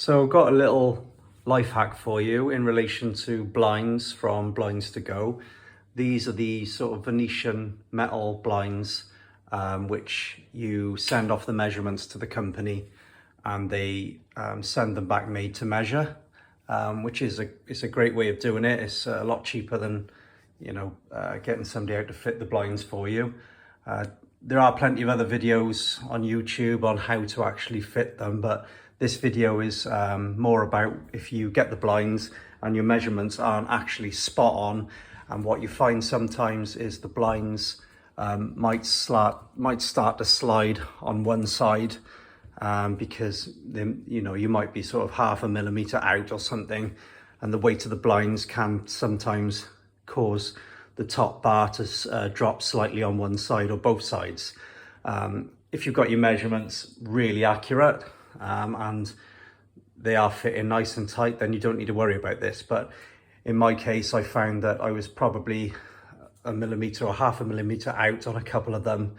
So got a little life hack for you in relation to blinds from Blinds2go. These are the sort of Venetian metal blinds which you send off the measurements to the company and they send them back made to measure, which is a great way of doing it. It's a lot cheaper than getting somebody out to fit the blinds for you. There are plenty of other videos on YouTube on how to actually fit them, but this video is more about if you get the blinds and your measurements aren't actually spot on, and what you find sometimes is the blinds might start to slide on one side because you might be sort of half a millimeter out or something, and the weight of the blinds can sometimes cause the top bar to drop slightly on one side or both sides. If you've got your measurements really accurate and they are fitting nice and tight, then you don't need to worry about this. But in my case, I found that I was probably a millimeter or half a millimeter out on a couple of them,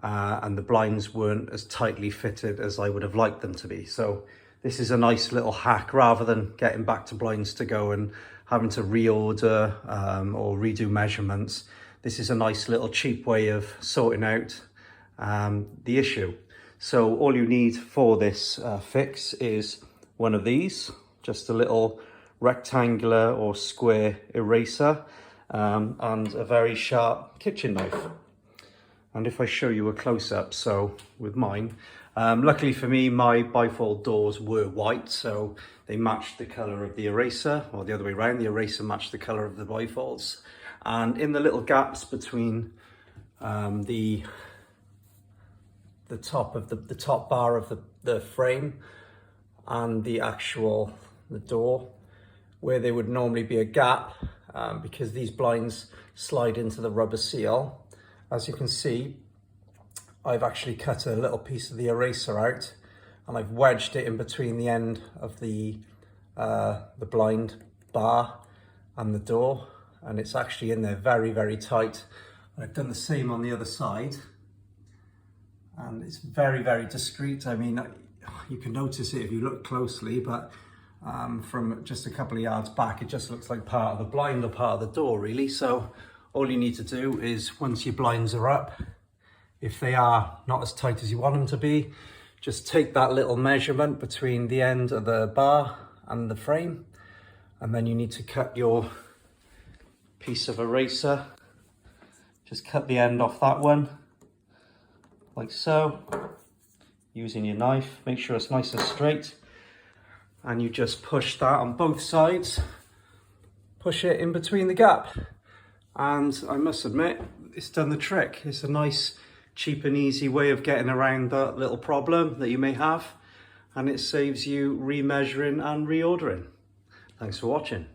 and the blinds weren't as tightly fitted as I would have liked them to be. So this is a nice little hack. Rather than getting back to Blinds2go and having to reorder or redo measurements, this is a nice little cheap way of sorting out the issue. So all you need for this fix is one of these, just a little rectangular or square eraser, and a very sharp kitchen knife. And if I show you a close-up, so with mine, luckily for me, my bifold doors were white, so they matched the color of the eraser, or the other way around, the eraser matched the color of the bifolds. And in the little gaps between the top bar of the frame and the door, where there would normally be a gap, because these blinds slide into the rubber seal. As you can see, I've actually cut a little piece of the eraser out and I've wedged it in between the end of the blind bar and the door, and it's actually in there very, very tight. And I've done the same on the other side, and it's very, very discreet. I mean, you can notice it if you look closely, but from just a couple of yards back, it just looks like part of the blind or part of the door, really. So all you need to do is, once your blinds are up, if they are not as tight as you want them to be, just take that little measurement between the end of the bar and the frame, and then you need to cut your piece of eraser. Just cut the end off that one, like so, using your knife. Make sure it's nice and straight, and you just push that on both sides, push it in between the gap, and I must admit, it's done the trick. It's a nice, cheap and easy way of getting around that little problem that you may have, and it saves you remeasuring and reordering. Thanks for watching.